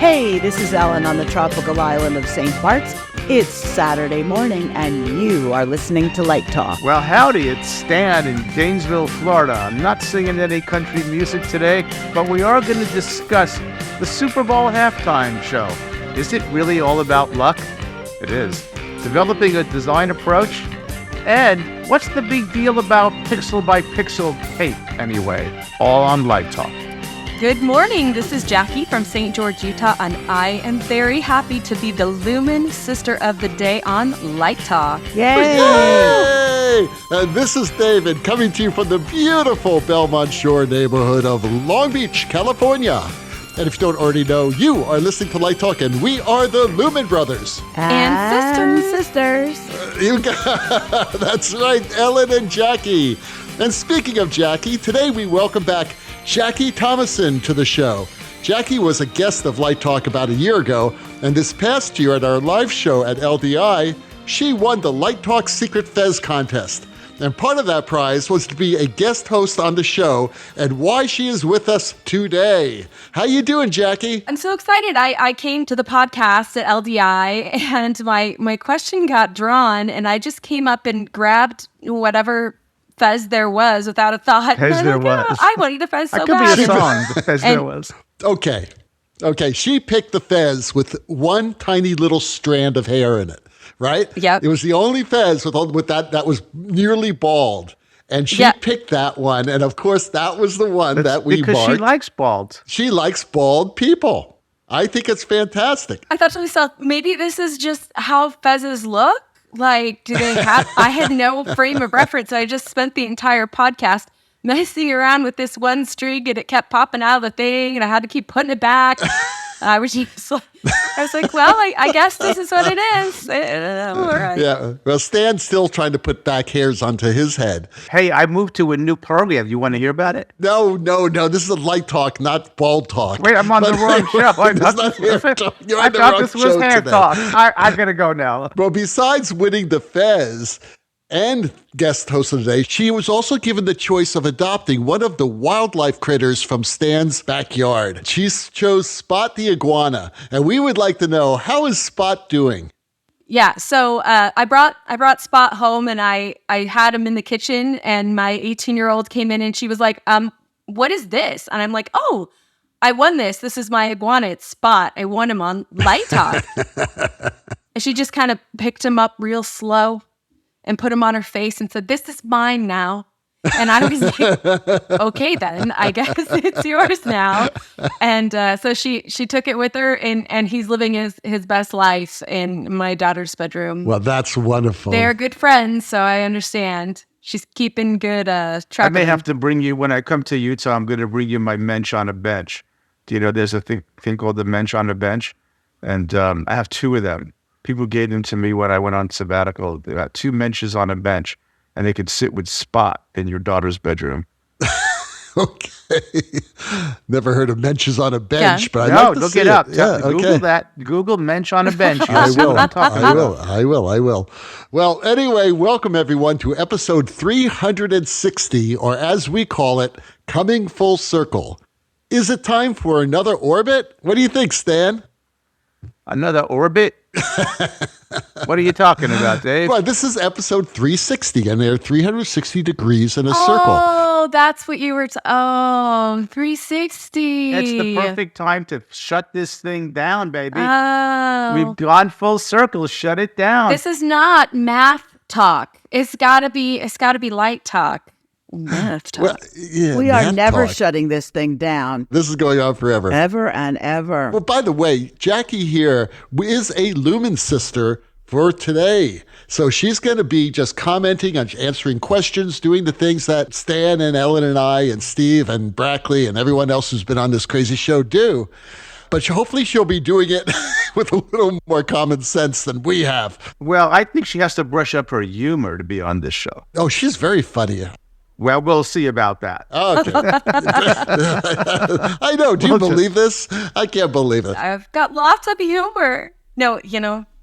Hey, this is Ellen on the tropical island of St. Bart's. It's Saturday morning, and you are listening to Light Talk. Well, howdy, it's Stan in Gainesville, Florida. I'm not singing any country music today, but we are going to discuss the Superbowl Halftime Show. Is it really all about luck? It is. Developing a design approach? And what's the big deal about pixel by pixel tape anyway? All on Light Talk. Good morning, this is Jacqui from St. George, Utah, and I am very happy to be the Lumen Sister of the Day on Light Talk. Yay! Yay! And this is David coming to you from the beautiful Belmont Shore neighborhood of Long Beach, California. And if you don't already know, you are listening to Light Talk, and we are the Lumen Brothers. And sisters. That's right, Ellen and Jacqui. And speaking of Jacqui, today we welcome back Jacqui Thomassen to the show. Jacqui was a guest of Light Talk about a year ago, and this past year at our live show at LDI, she won the Light Talk Secret Fez contest. And part of that prize was to be a guest host on the show, and why she is with us today. How you doing, Jacqui? I'm so excited. I came to the podcast at LDI, and my question got drawn, and I just came up and grabbed whatever Fez there was without a thought. Fez there was. Oh, I want to eat the Fez so That could bad. be a song, the Fez there was. Okay, she picked the Fez with one tiny little strand of hair in it, right? Yep. It was the only Fez with that was nearly bald. And she picked that one, and of course that was the one that we because marked. she likes bald. She likes bald people. I think it's fantastic. I thought to myself, maybe this is just how Fezzes look. Like, do they have? I had no frame of reference. I just spent the entire podcast messing around with this one string, and it kept popping out of the thing, and I had to keep putting it back. I was like, well, I guess this is what it is. All right. Yeah. Well, Stan's still trying to put back hairs onto his head. Hey, I moved to a new program. You want to hear about it? No. This is a Light Talk, not bald talk. Wait, I'm on the wrong show. I thought this was hair talk. I'm going to go now. Well, besides winning the Fez and guest host of the day, she was also given the choice of adopting one of the wildlife critters from Stan's backyard. She chose Spot the Iguana, and we would like to know, how is Spot doing? Yeah, so I brought Spot home, and I had him in the kitchen, and my 18-year-old came in, and she was like, what is this? And I'm like, oh, I won this. This is my iguana. It's Spot. I won him on Light Talk. And she just kind of picked him up real slow and put him on her face and said, this is mine now. And I was like, okay, then I guess it's yours now. And so she took it with her, and he's living his best life in my daughter's bedroom. Well, that's wonderful. They're good friends, so I understand. She's keeping good track. I may have to bring you, when I come to Utah, I'm going to bring you my mensch on a bench. Do you know there's a thing called the mensch on a bench? And I have two of them. People gave them to me when I went on sabbatical. They got two mensches on a bench, and they could sit with Spot in your daughter's bedroom. Okay. Never heard of menches on a bench, but I'd no, like to look see it up. Yeah, Google that. Google mensch on a bench. I will. Well, anyway, welcome everyone to episode 360, or as we call it, Coming Full Circle. Is it time for another orbit? What do you think, Stan? Another orbit? What are you talking about, Dave? Well, this is episode 360, and there are 360 degrees in a circle. Oh, that's what you were 360. It's the perfect time to shut this thing down, baby. Oh. We've gone full circle. Shut it down. This is not math talk. It's gotta be Light Talk. Math talk. Well, yeah, We are never talk. shutting this thing down. This is going on forever. Ever and ever. Well, by the way, Jacqui here is a Lumen sister for today. So she's going to be just commenting and answering questions, doing the things that Stan and Ellen and I and Steve and Brackley and everyone else who's been on this crazy show do. But hopefully she'll be doing it with a little more common sense than we have. Well, I think she has to brush up her humor to be on this show. Oh, she's very funny. Well, we'll see about that. Okay. I know. Do you believe this? I can't believe it. I've got lots of humor. No,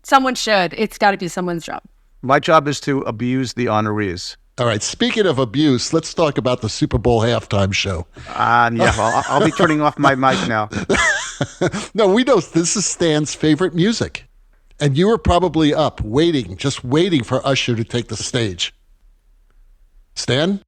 someone should. It's got to be someone's job. My job is to abuse the honorees. All right. Speaking of abuse, let's talk about the Super Bowl halftime show. Yeah, I'll be turning off my mic now. No, we know this is Stan's favorite music. And you were probably up waiting, just waiting for Usher to take the stage. Stan?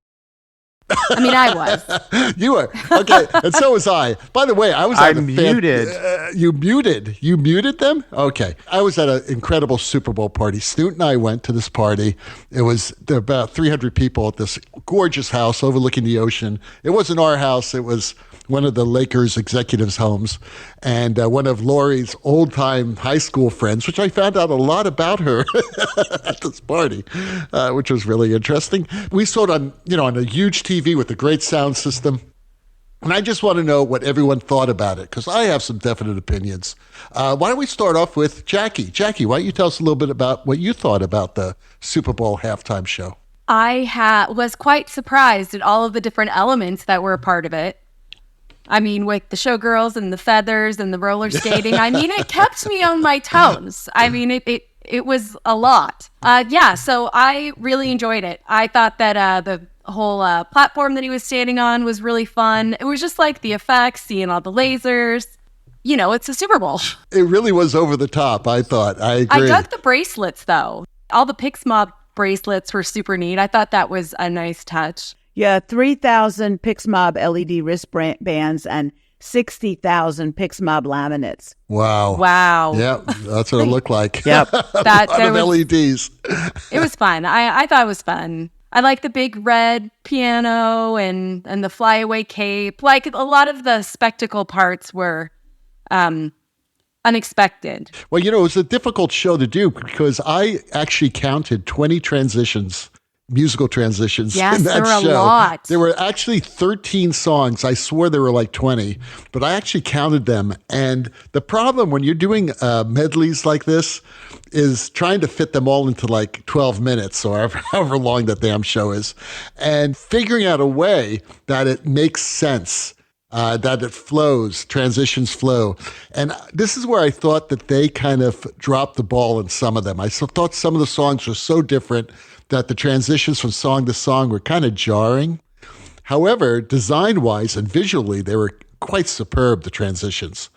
I mean, I was. You were. Okay, and so was I. By the way, I was at I'm muted. You muted? You muted them? Okay. I was at an incredible Super Bowl party. Snoot and I went to this party. There were about 300 people at this gorgeous house overlooking the ocean. It wasn't our house. It was one of the Lakers executives' homes, and one of Lori's old-time high school friends, which I found out a lot about her at this party, which was really interesting. We saw it on a huge TV with a great sound system. And I just want to know what everyone thought about it, because I have some definite opinions. Why don't we start off with Jacqui? Jacqui, why don't you tell us a little bit about what you thought about the Super Bowl halftime show? I was quite surprised at all of the different elements that were a part of it. I mean, with the showgirls and the feathers and the roller skating, I mean, it kept me on my toes. I mean, it was a lot. So I really enjoyed it. I thought that the whole platform that he was standing on was really fun. It was just like the effects, seeing all the lasers. You know, it's a Super Bowl. It really was over the top, I thought. I agree. I dug the bracelets, though. All the PixMob bracelets were super neat. I thought that was a nice touch. Yeah, 3,000 PixMob LED wristbands and 60,000 PixMob laminates. Wow. Yeah, that's what it looked like. Yep. A lot of LEDs. It was fun. I thought it was fun. I like the big red piano and the flyaway cape. Like, a lot of the spectacle parts were unexpected. Well, it was a difficult show to do because I actually counted 20 musical transitions yes, in that there were show. A lot. There were actually 13 songs. I swore there were like 20, but I actually counted them. And the problem when you're doing medleys like this is trying to fit them all into like 12 minutes or however long that damn show is, and figuring out a way that it makes sense. That it flows, transitions flow. And this is where I thought that they kind of dropped the ball in some of them. I thought some of the songs were so different that the transitions from song to song were kind of jarring. However, design-wise and visually, they were quite superb, the transitions.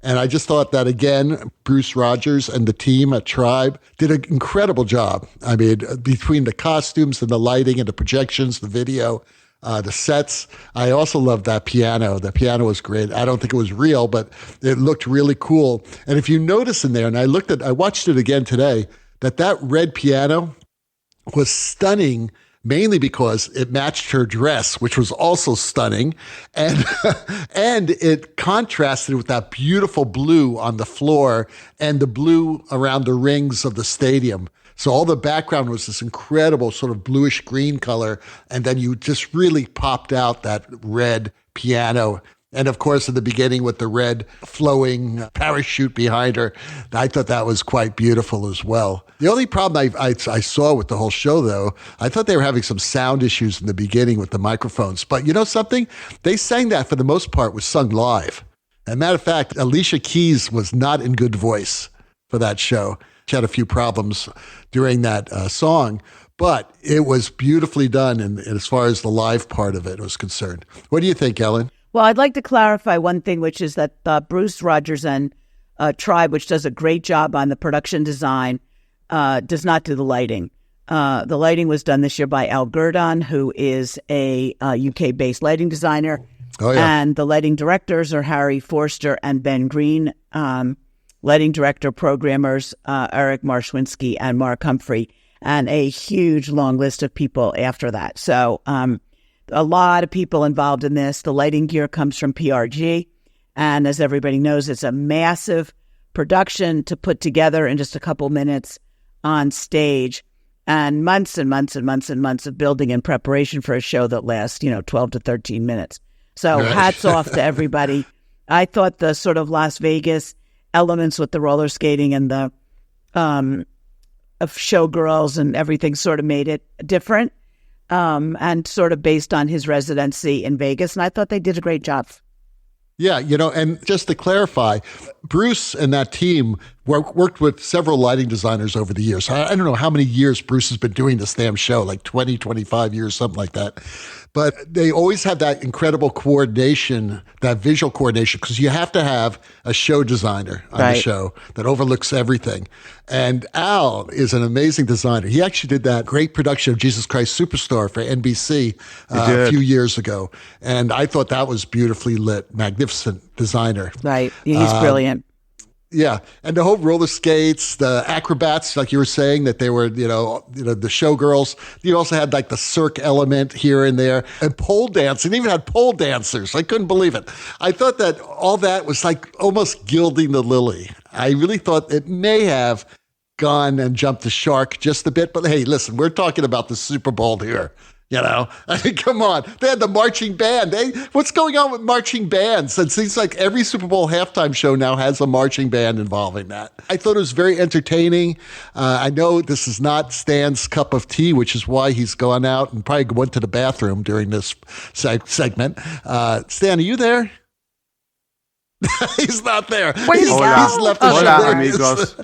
And I just thought that, again, Bruce Rogers and the team at Tribe did an incredible job. I mean, between the costumes and the lighting and the projections, the video, the sets. I also loved that piano. The piano was great. I don't think it was real, but it looked really cool. And if you notice in there, and I watched it again today, that red piano was stunning, mainly because it matched her dress, which was also stunning, and and it contrasted with that beautiful blue on the floor and the blue around the rings of the stadium. So all the background was this incredible sort of bluish green color, and then you just really popped out that red piano. And of course, in the beginning with the red flowing parachute behind her, I thought that was quite beautiful as well. The only problem I saw with the whole show, though, I thought they were having some sound issues in the beginning with the microphones. But you know something? They sang that for the most part was sung live. As a matter of fact, Alicia Keys was not in good voice for that show. She had a few problems during that song, but it was beautifully done. And as far as the live part of it was concerned. What do you think, Ellen? Well, I'd like to clarify one thing, which is that Bruce Rogers and Tribe, which does a great job on the production design, does not do the lighting. The lighting was done this year by Al Gurdon, who is a UK-based lighting designer. Oh, yeah. And the lighting directors are Harry Forster and Ben Green. Lighting director, programmers, Eric Marshwinski and Mark Humphrey, and a huge long list of people after that. So a lot of people involved in this. The lighting gear comes from PRG. And as everybody knows, it's a massive production to put together in just a couple minutes on stage, and months and months and months and months of building and preparation for a show that lasts, 12 to 13 minutes. So hats off to everybody. I thought the sort of Las Vegas elements with the roller skating and the of showgirls and everything sort of made it different, and sort of based on his residency in Vegas. And I thought they did a great job. Yeah, and just to clarify, Bruce and that team worked with several lighting designers over the years. I don't know how many years Bruce has been doing this damn show, like 20, 25 years, something like that. But they always have that incredible coordination, that visual coordination, because you have to have a show designer on the show that overlooks everything. And Al is an amazing designer. He actually did that great production of Jesus Christ Superstar for NBC a few years ago. And I thought that was beautifully lit, magnificent designer. Right. He's brilliant. Yeah, and the whole roller skates, the acrobats, like you were saying, that they were, the showgirls. You also had like the cirque element here and there, and pole dancing. Even had pole dancers. I couldn't believe it. I thought that all that was like almost gilding the lily. I really thought it may have gone and jumped the shark just a bit. But hey, listen, we're talking about the Super Bowl here. I mean, come on. They had the marching band. What's going on with marching bands? It seems like every Super Bowl halftime show now has a marching band involving that. I thought it was very entertaining. I know this is not Stan's cup of tea, which is why he's gone out and probably went to the bathroom during this segment. Stan, are you there? He's not there. Where did he go? He's left the Hola, amigos.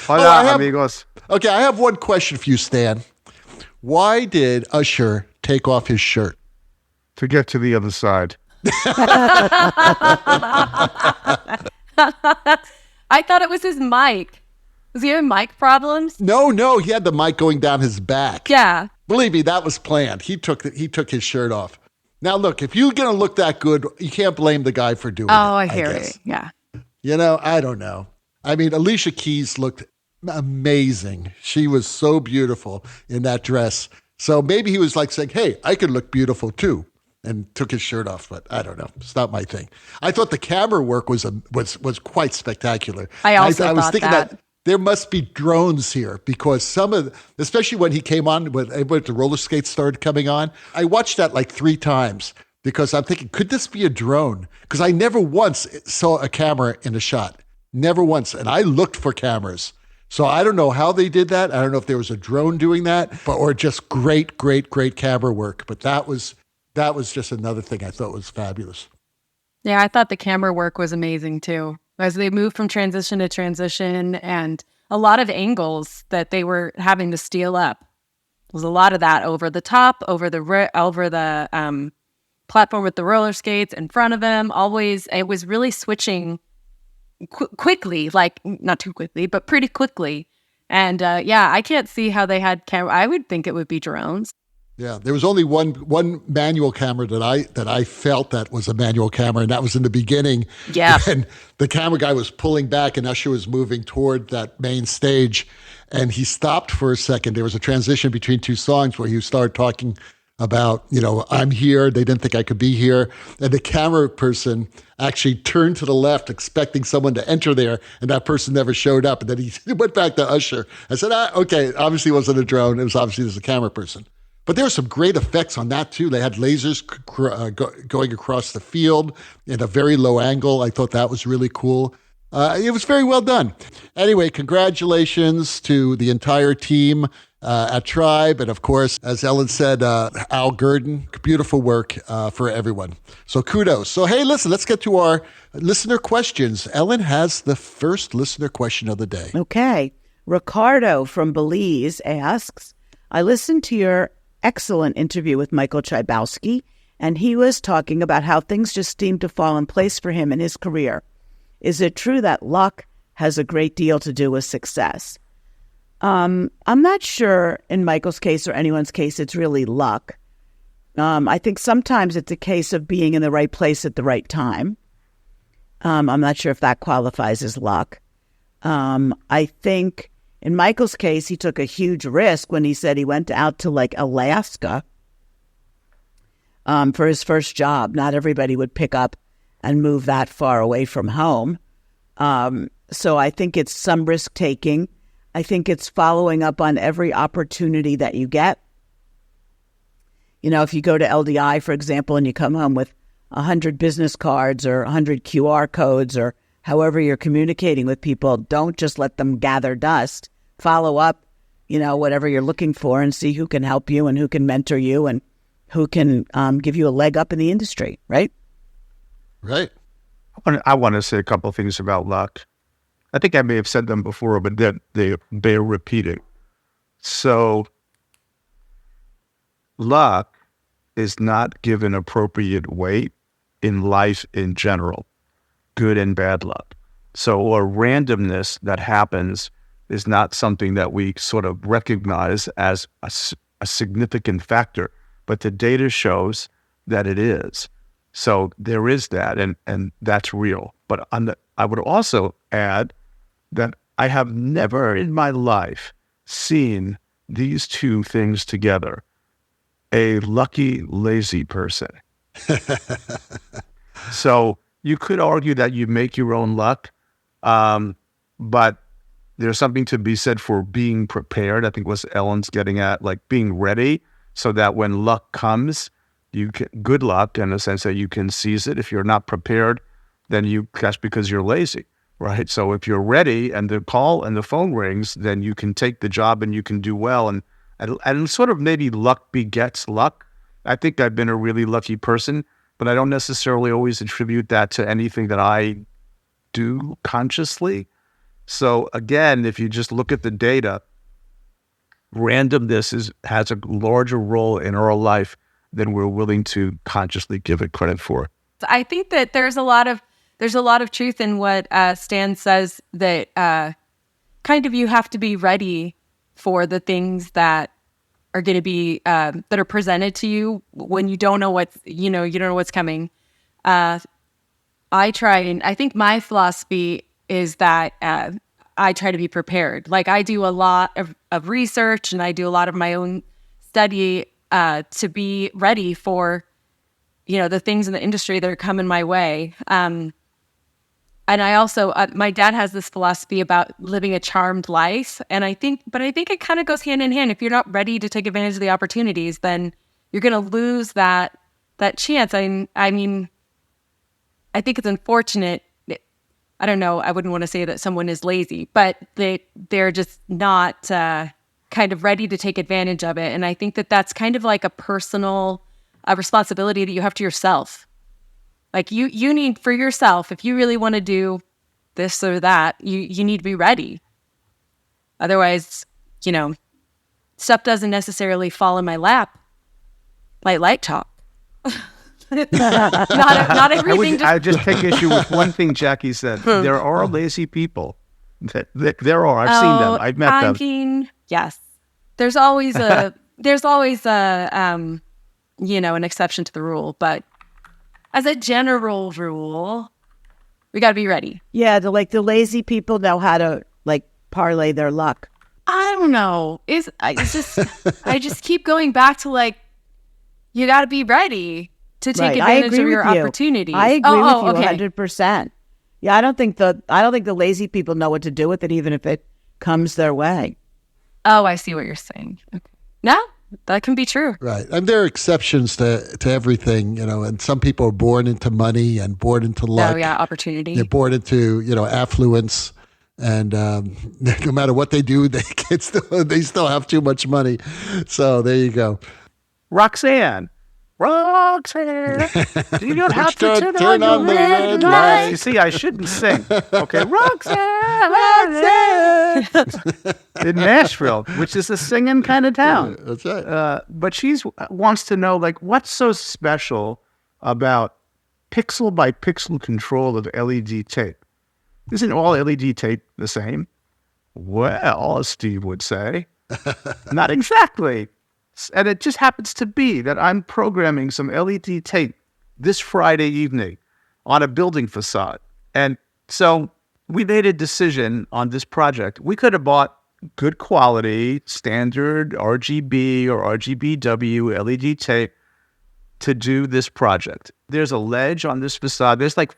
Hola, amigos. Okay, I have one question for you, Stan. Why did Usher take off his shirt? To get to the other side. I thought it was his mic. Was he having mic problems? No, he had the mic going down his back. Yeah. Believe me, that was planned. He took his shirt off. Now, look, if you're going to look that good, you can't blame the guy for doing it. Oh, I hear it. Yeah. I don't know. I mean, Alicia Keys looked amazing. She was so beautiful in that dress. So maybe he was like saying, hey, I could look beautiful too, and took his shirt off. But I don't know. It's not my thing. I thought the camera work was quite spectacular. I was thinking that there must be drones here, because especially when he came on, when the roller skates started coming on, I watched that like 3 times because I'm thinking, could this be a drone? Because I never once saw a camera in a shot. Never once. And I looked for cameras. So I don't know how they did that. I don't know if there was a drone doing that, or just great camera work. But that was just another thing I thought was fabulous. Yeah, I thought the camera work was amazing too. As they moved from transition to transition, and a lot of angles that they were having to steal up. There was a lot of that over the top, over the platform with the roller skates in front of them. Always, it was really switching quickly, like not too quickly, but pretty quickly. And I can't see how they had camera. I would think it would be drones. Yeah, there was only one manual camera that I felt that was a manual camera, and that was in the beginning. Yeah. And the camera guy was pulling back, and Usher was moving toward that main stage, and he stopped for a second. There was a transition between 2 songs where he started talking about, I'm here. They didn't think I could be here. And the camera person actually turned to the left expecting someone to enter there, and that person never showed up. And then he went back to Usher. I said, okay, obviously it wasn't a drone. It was obviously just a camera person. But there were some great effects on that too. They had lasers going across the field in a very low angle. I thought that was really cool. It was very well done. Anyway, congratulations to the entire team at Tribe. And of course, as Ellen said, Al Gurdon, beautiful work for everyone. So kudos. So, hey, listen, let's get to our listener questions. Ellen has the first listener question of the day. Okay. Ricardo from Belize asks, I listened to your excellent interview with Michael Chybowski, and he was talking about how things just seem to fall in place for him in his career. Is it true that luck has a great deal to do with success? I'm not sure in Michael's case or anyone's case it's really luck. I think sometimes it's a case of being in the right place at the right time. I'm not sure if that qualifies as luck. I think in Michael's case, he took a huge risk when he said he went out to like Alaska for his first job. Not everybody would pick up and move that far away from home. So I think it's some risk taking. I think it's following up on every opportunity that you get. If you go to LDI, for example, and you come home with 100 business cards or 100 QR codes or however you're communicating with people, don't just let them gather dust. Follow up, whatever you're looking for, and see who can help you and who can mentor you and who can give you a leg up in the industry, right? Right. I want to say a couple of things about luck. I think I may have said them before, but they bear repeating. So luck is not given appropriate weight in life in general, good and bad luck. So, or randomness that happens is not something that we sort of recognize as a significant factor, but the data shows that it is. So there is that, and that's real. But I would also add that I have never in my life seen these two things together. A lucky, lazy person. So you could argue that you make your own luck, but there's something to be said for being prepared. I think was Ellen's getting at, like being ready so that when luck comes, good luck in the sense that you can seize it. If you're not prepared, then that's because you're lazy, right? So if you're ready and the call and the phone rings, then you can take the job and you can do well. And sort of maybe luck begets luck. I think I've been a really lucky person, but I don't necessarily always attribute that to anything that I do consciously. So again, if you just look at the data, randomness has a larger role in our life than we're willing to consciously give it credit for. I think that there's a lot of truth in what Stan says, that kind of you have to be ready for the things that are going to be that are presented to you when you don't know you don't know what's coming. I think my philosophy is that I try to be prepared. Like I do a lot of research and I do a lot of my own study to be ready for, the things in the industry that are coming my way. And I also, my dad has this philosophy about living a charmed life. And I think it kind of goes hand in hand. If you're not ready to take advantage of the opportunities, then you're going to lose that chance. I mean, I think it's unfortunate. I don't know. I wouldn't want to say that someone is lazy, but they're just not kind of ready to take advantage of it. And I think that that's kind of like a personal responsibility that you have to yourself. Like you need for yourself, if you really want to do this or that, you need to be ready. Otherwise, stuff doesn't necessarily fall in my lap like light talk. not everything. I just take issue with one thing Jacqui said. There are lazy people. There are. I've seen them. I've met them. I mean, yes. There's always an exception to the rule, but as a general rule, we got to be ready. Yeah, the lazy people know how to parlay their luck. I don't know. I just keep going back to you got to be ready to take advantage of your opportunities. I agree with you 100%. Yeah, I don't think the lazy people know what to do with it, even if it comes their way. Oh, I see what you're saying. Okay. No, that can be true. Right. And there are exceptions to everything, and some people are born into money and born into luck. Oh, yeah, opportunity. They're born into, affluence. And no matter what they do, they still have too much money. So there you go. Roxanne, you don't have to turn on the red light. You see, I shouldn't sing. Okay, Roxanne. In Nashville, which is a singing kind of town. Yeah, that's right. But she wants to know, what's so special about pixel by pixel control of LED tape? Isn't all LED tape the same? Well, as Steve would say, not exactly. And it just happens to be that I'm programming some LED tape this Friday evening on a building facade. And so we made a decision on this project. We could have bought good quality, standard RGB or RGBW LED tape to do this project. There's a ledge on this facade. There's 50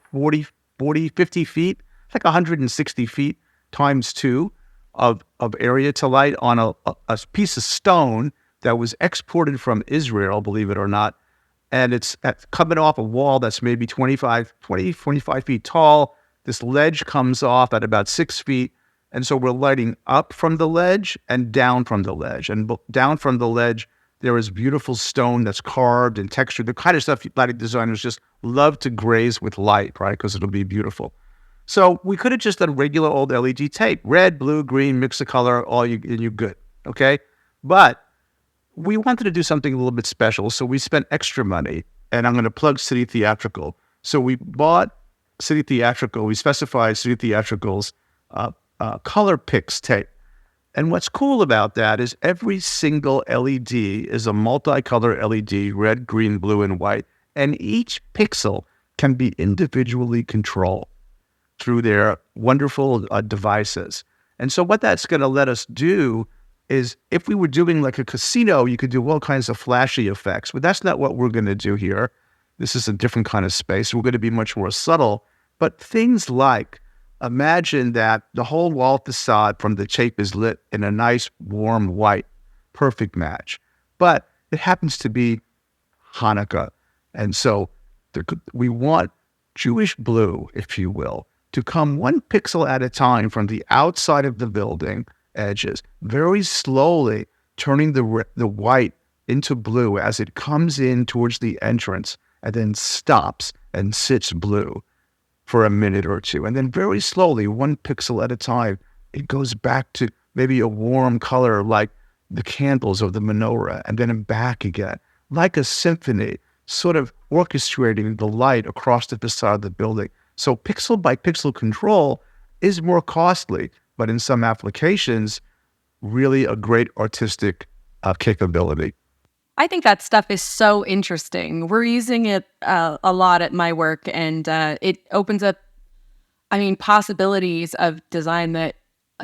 feet, 160 feet times 2 of area to light on a piece of stone that was exported from Israel, believe it or not. And it's coming off a wall that's maybe 25 feet tall. This ledge comes off at about 6 feet. And so we're lighting up from the ledge and down from the ledge. And down from the ledge, there is beautiful stone that's carved and textured, the kind of stuff lighting designers just love to graze with light, right? Because it'll be beautiful. So we could have just done regular old LED tape, red, blue, green, mix the color, and you're good, okay? But we wanted to do something a little bit special, so we spent extra money, and I'm going to plug City Theatrical. So we bought City Theatrical, we specified City Theatrical's QolorPix tape. And what's cool about that is every single LED is a multicolor LED, red, green, blue, and white, and each pixel can be individually controlled through their wonderful devices. And so what that's going to let us do is, if we were doing like a casino, you could do all kinds of flashy effects, but that's not what we're going to do here. This is a different kind of space. We're going to be much more subtle. But things like, imagine that the whole wall facade from the tape is lit in a nice warm white, perfect match. But it happens to be Hanukkah. And so we want Jewish blue, if you will, to come one pixel at a time from the outside of the building edges, very slowly turning the white into blue as it comes in towards the entrance and then stops and sits blue for a minute or two. And then very slowly, one pixel at a time, it goes back to maybe a warm color like the candles of the menorah, and then back again, like a symphony, sort of orchestrating the light across the facade of the building. So pixel by pixel control is more costly, but in some applications, really a great artistic capability. I think that stuff is so interesting. We're using it a lot at my work, and it opens up, possibilities of design that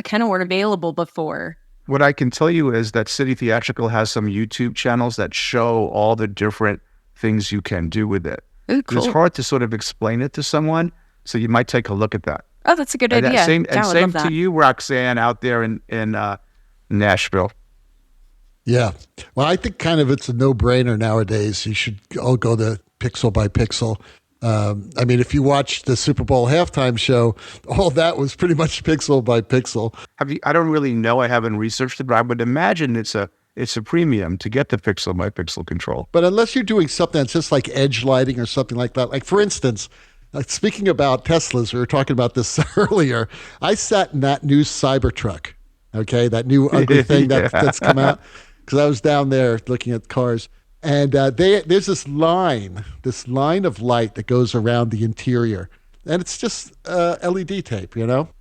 kind of weren't available before. What I can tell you is that City Theatrical has some YouTube channels that show all the different things you can do with it. Ooh, cool. It's hard to sort of explain it to someone, so you might take a look at that. Oh, that's a good idea. Same to you, Roxanne, out there in Nashville. Yeah. Well, I think kind of it's a no-brainer nowadays. You should all go to pixel by pixel. If you watch the Super Bowl halftime show, all that was pretty much pixel by pixel. I don't really know. I haven't researched it, but I would imagine it's a premium to get the pixel by pixel control. But unless you're doing something that's just like edge lighting or something like that, like for instance, speaking about Teslas, we were talking about this earlier. I sat in that new Cybertruck, okay, that new ugly thing that's come out, because I was down there looking at cars. And there's this line of light that goes around the interior. And it's just LED tape,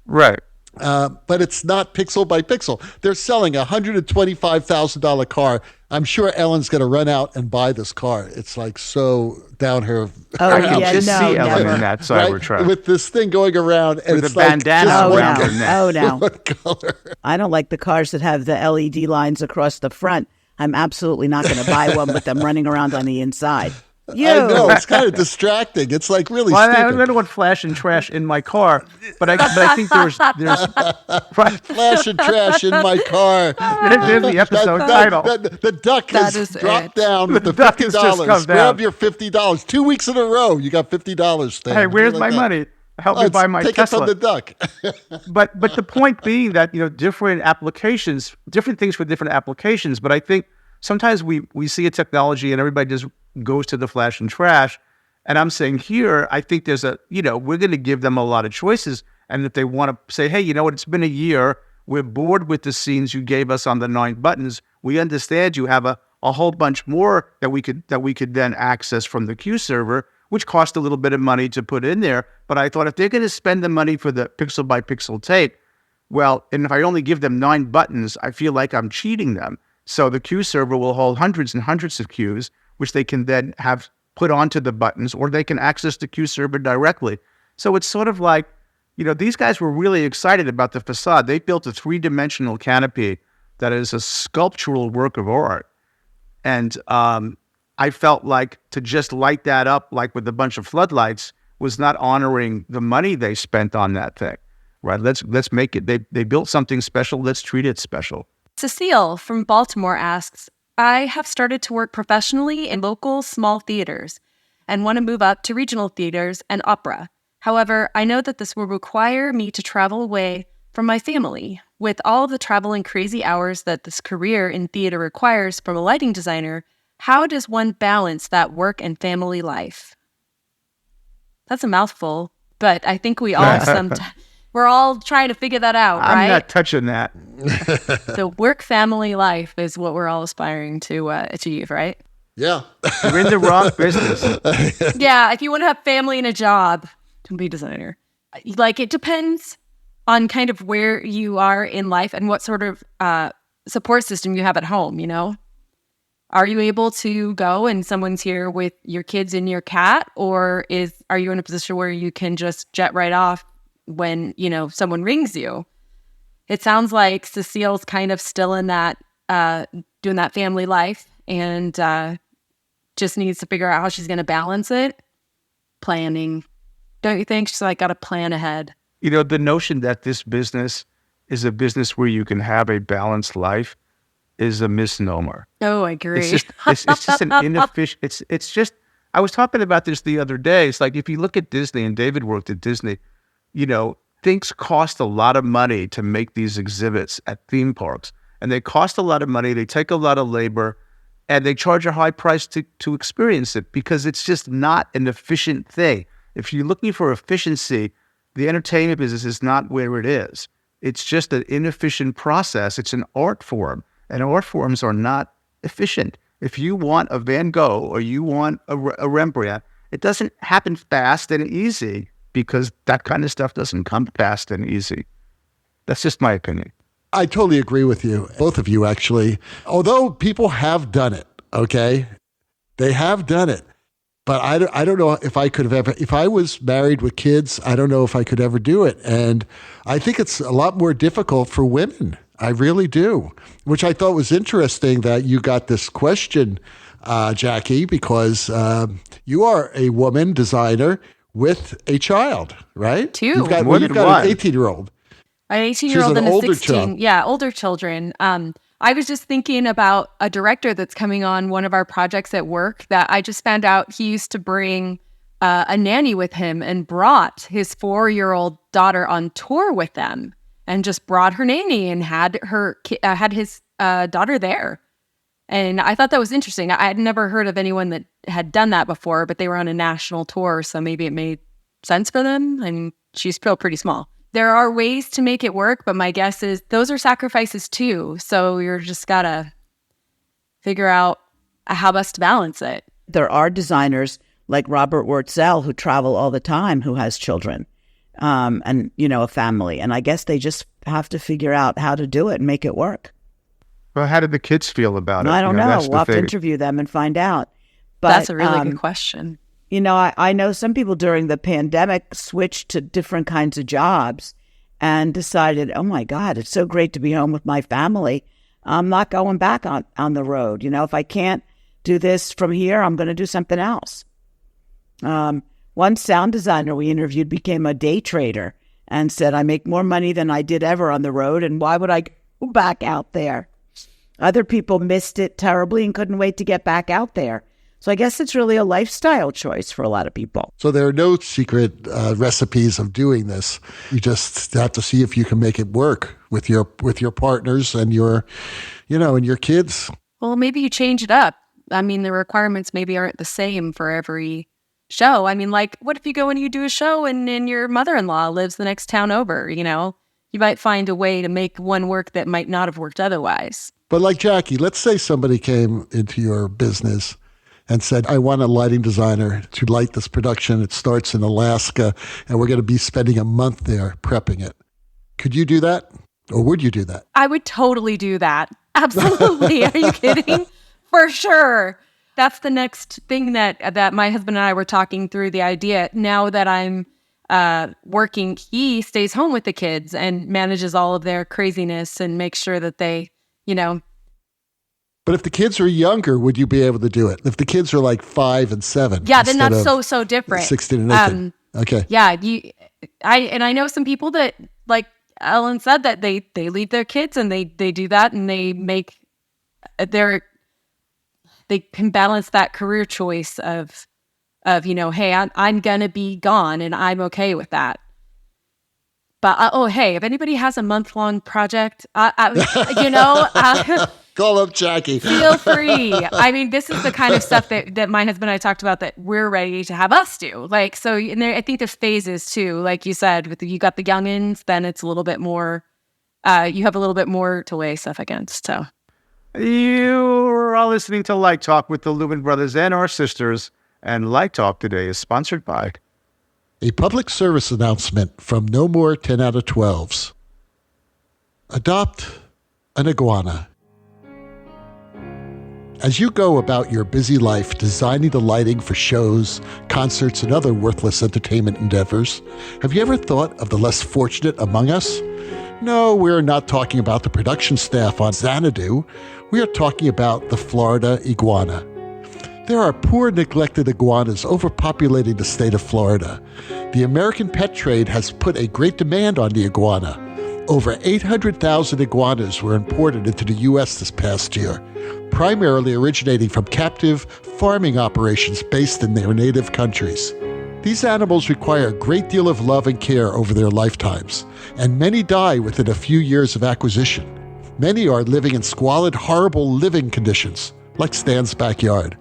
Right. But it's not pixel by pixel. They're selling a $125,000 car. I'm sure Ellen's going to run out and buy this car. It's like so down her. I can just see Ellen in that Cybertruck. Right? With this thing going around. And with it's a bandana around her neck. Oh, no. What color? I don't like the cars that have the LED lines across the front. I'm absolutely not going to buy one with them running around on the inside. I know, it's kind of distracting. It's like really stupid. I don't want flash and trash in my car, but I think there's flash and trash in my car. There's the episode title. The duck has dropped down with the $50. Grab your $50. 2 weeks in a row, you got $50. Stan. Hey, where's my money? Help me buy my take Tesla. Take it from the duck. But the point being that different applications, different things for different applications. But I think sometimes we see a technology and everybody just goes to the flash and trash. And I'm saying here, I think there's we're going to give them a lot of choices. And if they want to say, hey, it's been a year. We're bored with the scenes you gave us on the 9 buttons. We understand you have a whole bunch more that we could then access from the Q server, which cost a little bit of money to put in there. But I thought if they're going to spend the money for the pixel by pixel tape, well, and if I only give them 9 buttons, I feel like I'm cheating them. So the Q server will hold hundreds and hundreds of Qs, which they can then have put onto the buttons, or they can access the Q server directly. So it's sort of like, these guys were really excited about the facade. They built a 3-dimensional canopy that is a sculptural work of art. And I felt like to just light that up like with a bunch of floodlights was not honoring the money they spent on that thing, right? Let's make it. They built something special. Let's treat it special. Cecile from Baltimore asks, I have started to work professionally in local small theaters and want to move up to regional theaters and opera. However, I know that this will require me to travel away from my family. With all of the travel and crazy hours that this career in theater requires from a lighting designer, how does one balance that work and family life? That's a mouthful. but I think we all we're all trying to figure that out, right? I'm not touching that. The work-family life is what we're all aspiring to achieve, right? Yeah. You're in the wrong business. Yeah, if you want to have family and a job, don't be a designer. Like, it depends on kind of where you are in life and what sort of support system you have at home, you know? Are you able to go and someone's here with your kids and your cat, or are you in a position where you can just jet right off when, you know, someone rings you? It sounds like Cecile's kind of still in that, doing that family life, and just needs to figure out how she's going to balance it. Planning. Don't you think? She's like, got to plan ahead. You know, the notion that this business is a business where you can have a balanced life is a misnomer. Oh, I agree. It's just an inefficient, it's just, I was talking about this the other day. It's like, if you look at Disney, and David worked at Disney, you know, things cost a lot of money to make these exhibits at theme parks. And they cost a lot of money, they take a lot of labor, and they charge a high price to experience it, because it's just not an efficient thing. If you're looking for efficiency, the entertainment business is not where it is. It's just an inefficient process. It's an art form, and art forms are not efficient. If you want a Van Gogh or you want a Rembrandt, it doesn't happen fast and easy, because that kind of stuff doesn't come fast and easy. That's just my opinion. I totally agree with you, both of you, actually. Although people have done it, okay? They have done it. But I don't know if I could have ever, if I was married with kids, I don't know if I could ever do it. And I think it's a lot more difficult for women. I really do, which I thought was interesting that you got this question, Jacqui, because you are a woman designer with a child, right? Two. You've got More an than one. 18-year-old. An 18-year-old and a older 16. child. Yeah, older children. I was just thinking about a director that's coming on one of our projects at work that I just found out he used to bring a nanny with him and brought his 4-year-old daughter on tour with them, and just brought her nanny and had his daughter there. And I thought that was interesting. I had never heard of anyone that had done that before, but they were on a national tour, so maybe it made sense for them. And she's still pretty small. There are ways to make it work, but my guess is those are sacrifices too. So you're just gotta figure out how best to balance it. There are designers like Robert Wurtzel who travel all the time, who has children and, you know, a family. And I guess they just have to figure out how to do it and make it work. Well, how did the kids feel about it? I don't know. That's We'll have to thing. interview them and find out. But That's a really good question. You know, I know some people during the pandemic switched to different kinds of jobs and decided, oh my God, it's so great to be home with my family. I'm not going back on the road. You know, if I can't do this from here, I'm going to do something else. One sound designer we interviewed became a day trader and said, I make more money than I did ever on the road, and why would I go back out there? Other people missed it terribly and couldn't wait to get back out there. So I guess it's really a lifestyle choice for a lot of people. So there are no secret recipes of doing this. You just have to see if you can make it work with your partners and your kids. Well, maybe you change it up. I mean, the requirements maybe aren't the same for every show. I mean, like, what if you go and you do a show and your mother-in-law lives the next town over, you know? You might find a way to make one work that might not have worked otherwise. But like Jacqui, let's say somebody came into your business and said, I want a lighting designer to light this production. It starts in Alaska, and we're going to be spending a month there prepping it. Could you do that? Or would you do that? I would totally do that. Absolutely. Are you kidding? For sure. That's the next thing that my husband and I were talking through the idea. Now that I'm working, he stays home with the kids and manages all of their craziness and makes sure that they, you know. But if the kids are younger, would you be able to do it? If the kids are like 5 and 7? Yeah, then that's so different. 16 and 18. Okay. Yeah, I know some people that, like Ellen said, that they leave their kids and they do that, and they make they can balance that career choice of you know, hey, I'm gonna be gone and I'm okay with that. But hey, if anybody has a month-long project, Call up Jacqui. Feel free. I mean, this is the kind of stuff that my husband and I talked about that we're ready to have us do. Like, so and there, I think there's phases too. Like you said, you got the youngins, then it's a little bit more, you have a little bit more to weigh stuff against. So You are listening to Light Talk with the Lumen Brothers and our sisters. And Light Talk today is sponsored by A public service announcement from No More 10 out of 12s. Adopt an iguana. As you go about your busy life designing the lighting for shows, concerts, and other worthless entertainment endeavors, have you ever thought of the less fortunate among us? No, we're not talking about the production staff on Xanadu. We are talking about the Florida iguana. There are poor, neglected iguanas overpopulating the state of Florida. The American pet trade has put a great demand on the iguana. Over 800,000 iguanas were imported into the U.S. this past year, primarily originating from captive farming operations based in their native countries. These animals require a great deal of love and care over their lifetimes, and many die within a few years of acquisition. Many are living in squalid, horrible living conditions, like Stan's backyard.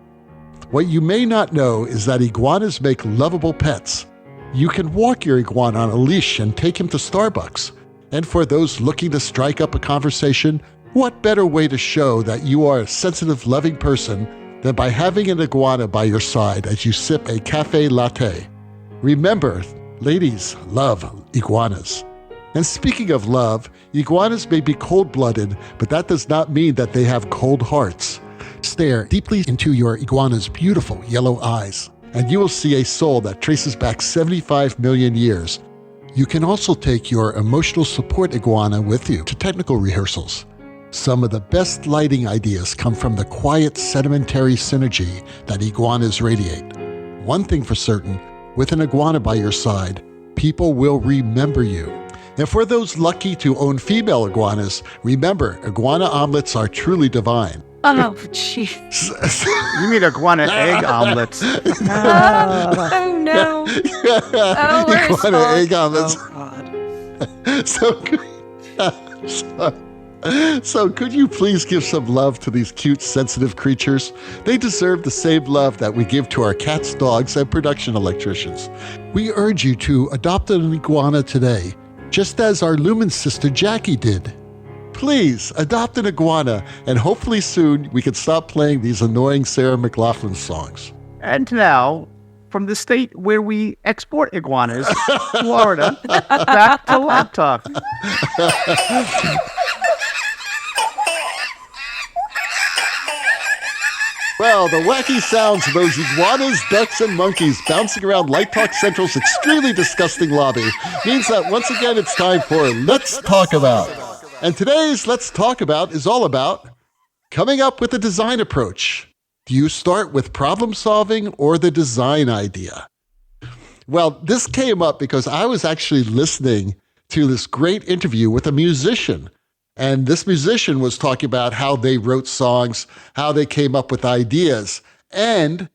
What you may not know is that iguanas make lovable pets. You can walk your iguana on a leash and take him to Starbucks. And for those looking to strike up a conversation, what better way to show that you are a sensitive, loving person than by having an iguana by your side as you sip a cafe latte? Remember, ladies love iguanas. And speaking of love, iguanas may be cold-blooded, but that does not mean that they have cold hearts. Stare deeply into your iguana's beautiful yellow eyes, and you will see a soul that traces back 75 million years. You can also take your emotional support iguana with you to technical rehearsals. Some of the best lighting ideas come from the quiet sedimentary synergy that iguanas radiate. One thing for certain, with an iguana by your side, people will remember you. And for those lucky to own female iguanas, remember, iguana omelets are truly divine. oh, jeez. You mean iguana egg omelets. Oh no. Oh, we're Iguana small. egg omelets. God. So could you please give some love to these cute, sensitive creatures? They deserve the same love that we give to our cats, dogs, and production electricians. We urge you to adopt an iguana today, just as our Lumen sister Jacqui did. Please adopt an iguana, and hopefully soon we can stop playing these annoying Sarah McLachlan songs. And now, from the state where we export iguanas, Florida, back to Light Talk. Well, the wacky sounds of those iguanas, ducks, and monkeys bouncing around Light Talk Central's extremely disgusting lobby means that once again it's time for Let's Talk About. And today's Let's Talk About is all about coming up with a design approach. Do you start with problem solving or the design idea? Well, this came up because I was actually listening to this great interview with a musician. And this musician was talking about how they wrote songs, how they came up with ideas, and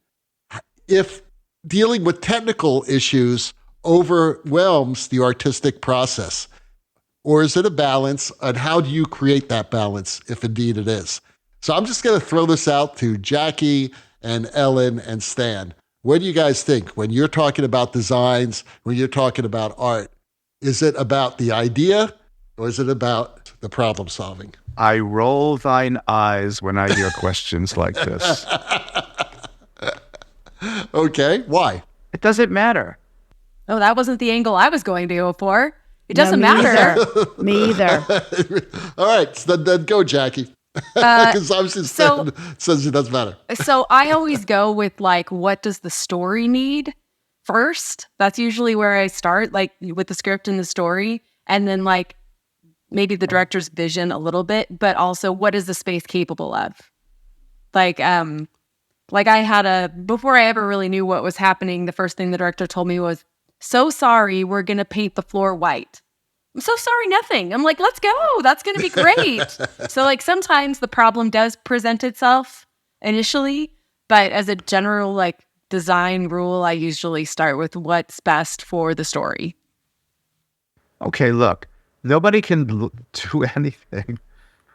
if dealing with technical issues overwhelms the artistic process. Or is it a balance? And how do you create that balance, if indeed it is? So I'm just going to throw this out to Jacqui and Ellen and Stan. What do you guys think when you're talking about designs, when you're talking about art? Is it about the idea or is it about the problem solving? I roll thine eyes when I hear questions like this. Okay, why? It doesn't matter. Oh, that wasn't the angle I was going to go for. It doesn't me matter. Either. Me either. All right, so then go, Jacqui. Because obviously Stan says it doesn't matter. So I always go with like, what does the story need first? That's usually where I start, like with the script and the story. And then like maybe the director's vision a little bit, but also what is the space capable of? Like I had before I ever really knew what was happening, the first thing the director told me was, so sorry, we're going to paint the floor white. I'm so sorry, nothing. I'm like, let's go. That's going to be great. So like sometimes the problem does present itself initially, but as a general like design rule, I usually start with what's best for the story. Okay, look, nobody can do anything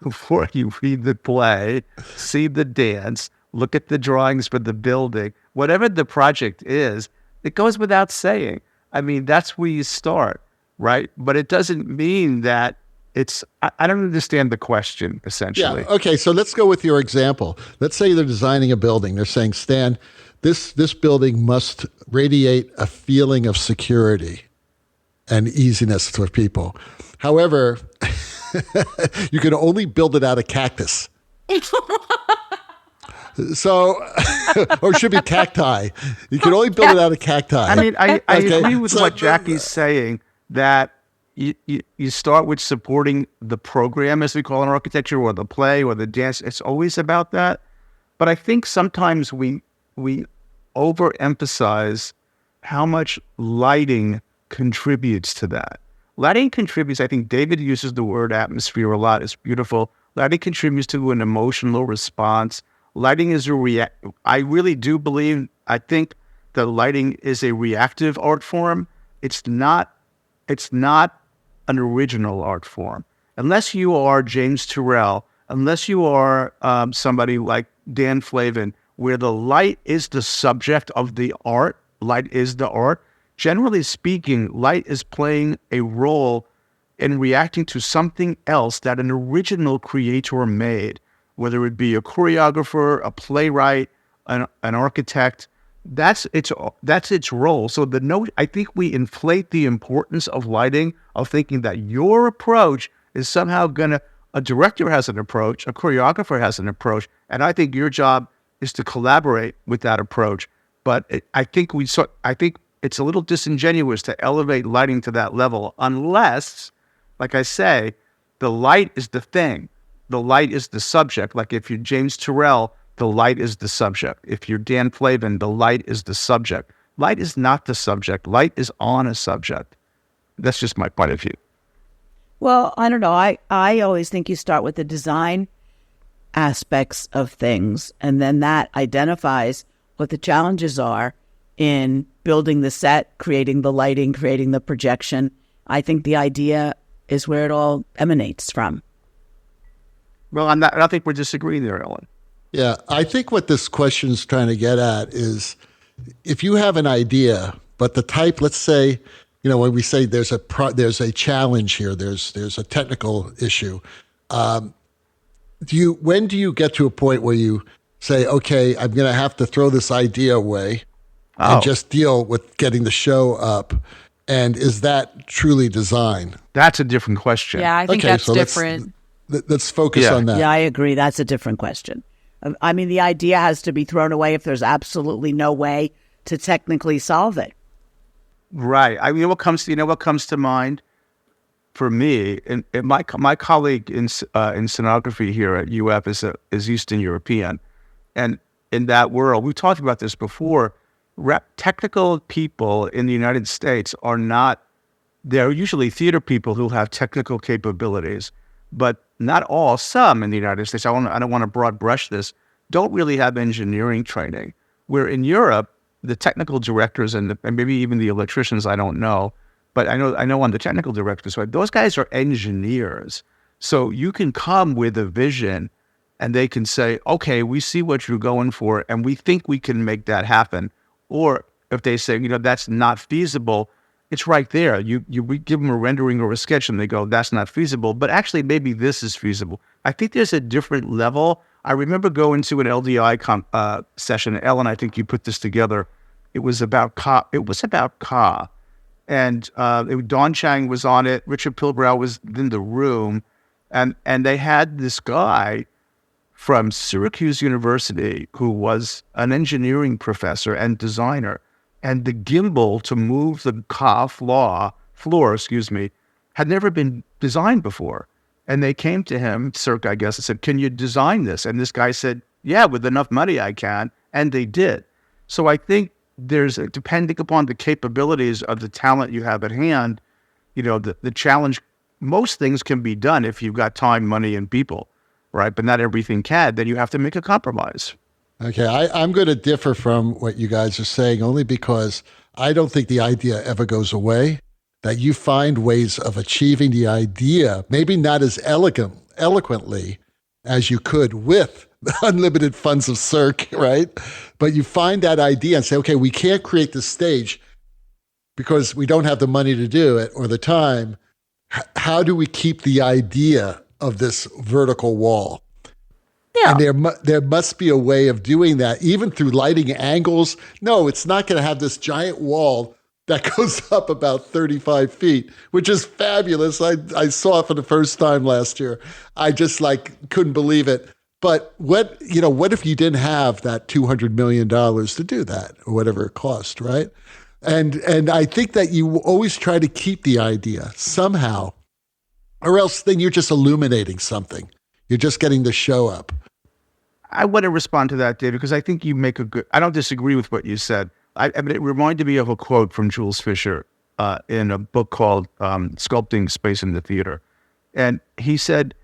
before you read the play, see the dance, look at the drawings for the building, whatever the project is, it goes without saying. I mean, that's where you start, right? But it doesn't mean that I don't understand the question, essentially. Yeah, okay, so let's go with your example. Let's say they're designing a building. They're saying, Stan, this building must radiate a feeling of security and easiness for people. However, you can only build it out of cactus. So, or it should be cacti. You can only build it out of cacti. I mean, I Okay, agree with so- what Jacqui's saying, that you start with supporting the program, as we call it in architecture, or the play, or the dance. It's always about that. But I think sometimes we overemphasize how much lighting contributes to that. Lighting contributes, I think David uses the word atmosphere a lot. It's beautiful. Lighting contributes to an emotional response. Lighting is I really do believe, I think that lighting is a reactive art form. It's not an original art form. Unless you are James Turrell, unless you are somebody like Dan Flavin, where the light is the subject of the art, light is the art. Generally speaking, light is playing a role in reacting to something else that an original creator made, whether it be a choreographer, a playwright, an architect. That's its role. So I think we inflate the importance of lighting, of thinking that your approach is somehow a director has an approach, a choreographer has an approach, and I think your job is to collaborate with that approach. But I think it's a little disingenuous to elevate lighting to that level, unless, like I say, the light is the thing. The light is the subject. Like if you're James Turrell, the light is the subject. If you're Dan Flavin, the light is the subject. Light is not the subject. Light is on a subject. That's just my point of view. Well, I don't know. I always think you start with the design aspects of things, and then that identifies what the challenges are in building the set, creating the lighting, creating the projection. I think the idea is where it all emanates from. Well, I don't think we're disagreeing there, Ellen. Yeah, I think what this question's trying to get at is if you have an idea, but the type, let's say, when we say there's a challenge here, there's a technical issue. When do you get to a point where you say, okay, I'm going to have to throw this idea away and just deal with getting the show up? And is that truly design? That's a different question. Yeah, I think Okay, that's so different. Let's focus on that. Yeah, I agree. That's a different question. I mean, the idea has to be thrown away if there's absolutely no way to technically solve it. Right. I mean, what comes to mind for me, and my colleague in scenography here at UF is Eastern European, and in that world, we've talked about this before. Technical people in the United States they're usually theater people who have technical capabilities, but not all. Some in the United States, I don't want to broad brush this, don't really have engineering training. Where in Europe, the technical directors and maybe even the electricians, I don't know, but I know on the technical directors, right, those guys are engineers. So you can come with a vision and they can say, okay, we see what you're going for and we think we can make that happen. Or if they say, that's not feasible, it's right there. We give them a rendering or a sketch and they go, that's not feasible, but actually maybe this is feasible. I think there's a different level. I remember going to an LDI session. Ellen, I think you put this together. It was about Ka. And Don Chang was on it. Richard Pilbrow was in the room. And they had this guy from Syracuse University who was an engineering professor and designer. And the gimbal to move the Ka floor, had never been designed before. And they came to him, Cirque, I guess, and said, can you design this? And this guy said, yeah, with enough money I can. And they did. So I think depending upon the capabilities of the talent you have at hand, the challenge, most things can be done if you've got time, money, and people, right? But not everything can. Then you have to make a compromise. Okay, I'm going to differ from what you guys are saying only because I don't think the idea ever goes away, that you find ways of achieving the idea, maybe not as elegant eloquently as you could with unlimited funds of Cirque, right? But you find that idea and say, okay, we can't create this stage because we don't have the money to do it or the time. How do we keep the idea of this vertical wall? Yeah. And there must be a way of doing that, even through lighting angles. No, it's not going to have this giant wall that goes up about 35 feet, which is fabulous. I saw it for the first time last year. I just couldn't believe it. But what if you didn't have that $200 million to do that, or whatever it cost, right? And I think that you always try to keep the idea somehow, or else then you're just illuminating something. You're just getting the show up. I want to respond to that, David, because I think you make I don't disagree with what you said. I mean, it reminded me of a quote from Jules Fisher in a book called Sculpting Space in the Theater. And he said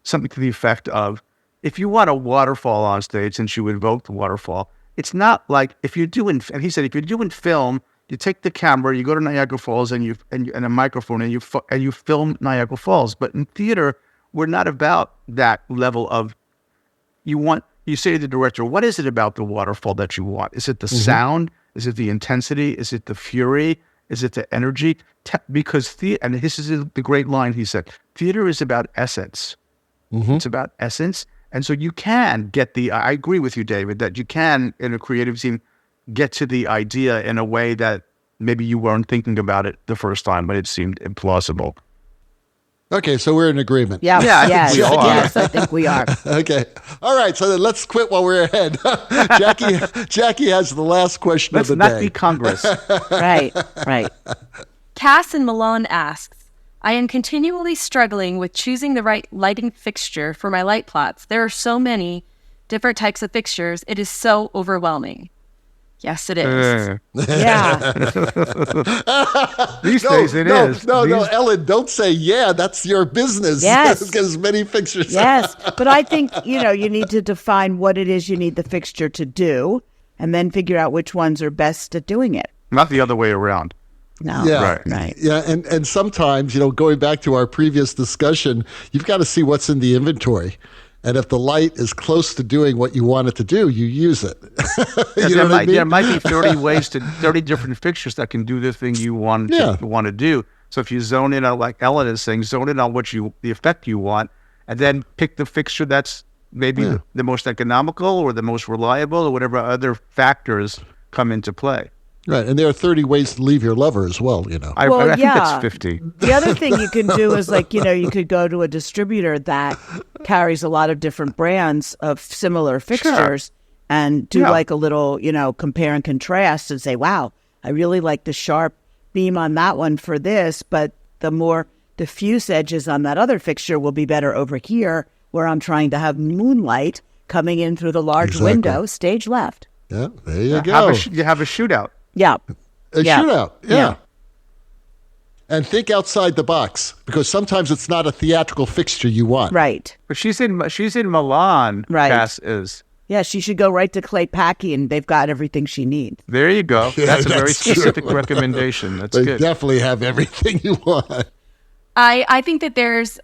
something to the effect of, if you want a waterfall on stage, since you invoke the waterfall, it's not like if you're doing film, you take the camera, you go to Niagara Falls and a microphone and you film Niagara Falls. But in theater, we're not about that level of, you say to the director, what is it about the waterfall that you want? Is it the sound? Is it the intensity? Is it the fury? Is it the energy? Because and this is the great line he said, theater is about essence. It's about essence. And so you can get I agree with you, David, that you can, in a creative team, get to the idea in a way that maybe you weren't thinking about it the first time, but it seemed implausible. Okay, so we're in agreement. Yeah, I think we are. Yes, I think we are. Okay. All right, so then let's quit while we're ahead. Jacqui has the last question of the day. Let's not be Congress. Right. Cass in Milan asks, I am continually struggling with choosing the right lighting fixture for my light plots. There are so many different types of fixtures. It is so overwhelming. Yes, it is. Yeah. These days it is. No, Ellen, don't say yeah. That's your business. Yes. Get as many fixtures. Yes, but I think, you need to define what it is you need the fixture to do and then figure out which ones are best at doing it. Not the other way around. No. Yeah. Right. Yeah, and sometimes, going back to our previous discussion, you've got to see what's in the inventory. And if the light is close to doing what you want it to do, you use it. There might be 30 different fixtures that can do the thing you want to do. So if you zone in on, like Ellen is saying, zone in on the effect you want, and then pick the fixture that's maybe the most economical or the most reliable or whatever other factors come into play. Right, and there are 30 ways to leave your lover as well, I think that's 50. The other thing you can do is you could go to a distributor that carries a lot of different brands of similar fixtures and do a little, compare and contrast and say, wow, I really like the sharp beam on that one for this, but the more diffuse edges on that other fixture will be better over here where I'm trying to have moonlight coming in through the large window, stage left. Yeah, there you go. You have a shootout. Yeah. Shootout. Yeah. And think outside the box, because sometimes it's not a theatrical fixture you want. Right. But she's in Milan, right. Cass is. Yeah, she should go right to Clay Packy, and they've got everything she needs. There you go. That's a very specific recommendation. That's they good. They definitely have everything you want. I think that there's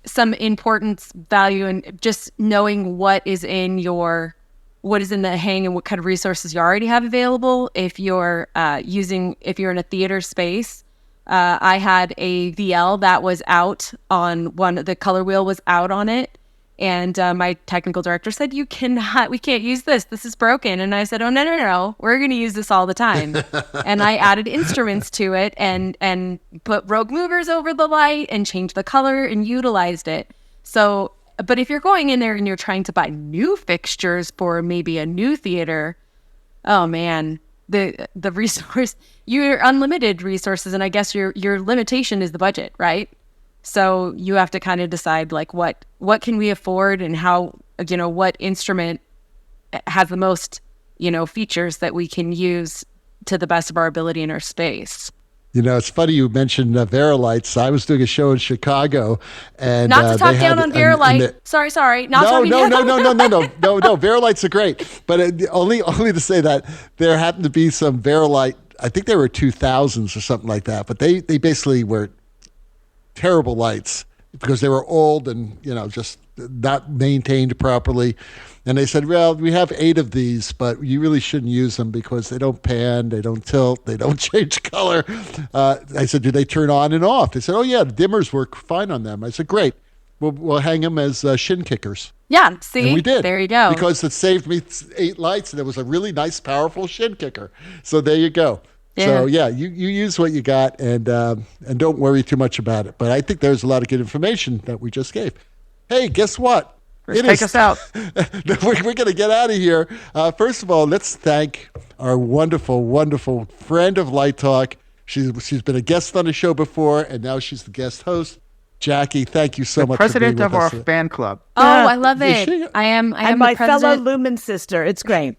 some importance value in just knowing what is in the hang and what kind of resources you already have available. If you're in a theater space, I had a VL that was out on the color wheel was out on it. And my technical director said, we can't use this. This is broken. And I said, oh, no. We're going to use this all the time. And I added instruments to it and put rogue movers over the light and changed the color and utilized it. So, but if you're going in there and you're trying to buy new fixtures for maybe a new theater, oh man, the resource, you're unlimited resources. And I guess your limitation is the budget, right? So you have to kind of decide what can we afford and how, what instrument has the most, features that we can use to the best of our ability in our space. It's funny you mentioned Verilights. I was doing a show in Chicago, and not to talk down on Verilite. Sorry. No. Verilights are great, but only to say that there happened to be some Verilite. I think they were 2000s or something like that, but they basically were terrible lights because they were old and, just not maintained properly. And they said, well, we have 8 of these, but you really shouldn't use them because they don't pan, they don't tilt, they don't change color. I said, do they turn on and off? They said, oh, yeah, the dimmers work fine on them. I said, great. We'll hang them as shin kickers. Yeah, see? And we did. There you go. Because it saved me 8 lights, and it was a really nice, powerful shin kicker. So there you go. Yeah. So, yeah, you use what you got, and don't worry too much about it. But I think there's a lot of good information that we just gave. Hey, guess what? Take us out. We're going to get out of here. First of all, let's thank our wonderful, wonderful friend of Light Talk. She's been a guest on the show before, and now she's the guest host. Jacqui, thank you so much for being President with of our us. fan club. Oh, I love Is it. she? I am And the my fellow president. Lumen sister. It's great.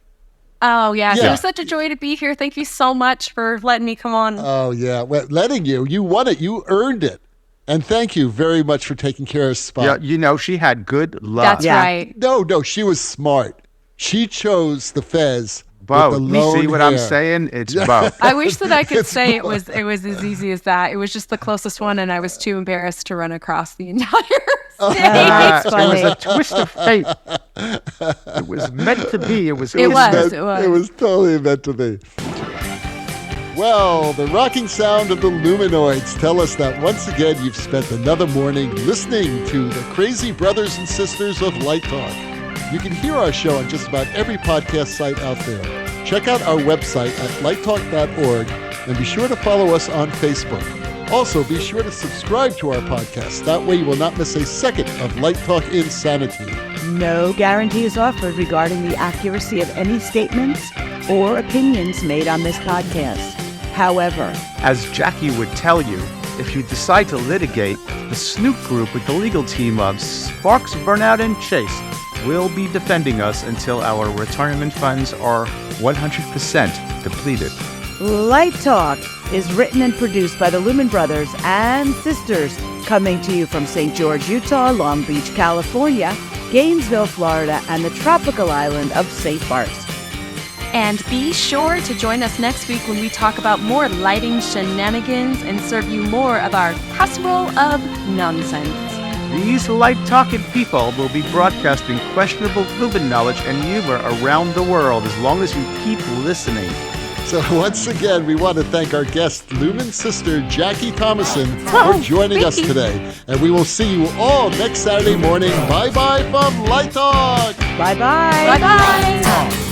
Oh, yeah. Yeah. It was such a joy to be here. Thank you so much for letting me come on. Oh, yeah. Well, letting you won it. You earned it. And thank you very much for taking care of Spot. Yeah, she had good luck. That's Yeah. right. No, she was smart. She chose the fez. Both. With the lone See what I'm hair. saying? It's both. I wish that I could It's say it was as easy as that. It was just the closest one, and I was too embarrassed to run across the entire stage. That's It funny. was a twist of fate. It was meant to be. It was. It was. It was totally meant to be. Well, the rocking sound of the Luminoids tell us that once again you've spent another morning listening to the crazy brothers and sisters of Light Talk. You can hear our show on just about every podcast site out there. Check out our website at lighttalk.org and be sure to follow us on Facebook. Also, be sure to subscribe to our podcast. That way you will not miss a second of Light Talk insanity. No guarantee is offered regarding the accuracy of any statements or opinions made on this podcast. However, As Jacqui would tell you, if you decide to litigate, the Snoop Group with the legal team of Sparks, Burnout, and Chase will be defending us until our retirement funds are 100% depleted. Light Talk is written and produced by the Lumen Brothers and Sisters, coming to you from St. George, Utah, Long Beach, California, Gainesville, Florida, and the tropical island of St. Barts. And be sure to join us next week when we talk about more lighting shenanigans and serve you more of our casserole of nonsense. These light-talking people will be broadcasting questionable Lumen knowledge and humor around the world as long as you keep listening. So once again, we want to thank our guest, Lumen sister Jacqui Thomassen, for joining us today. And we will see you all next Saturday morning. Bye-bye from Light Talk. Bye-bye. Bye-bye.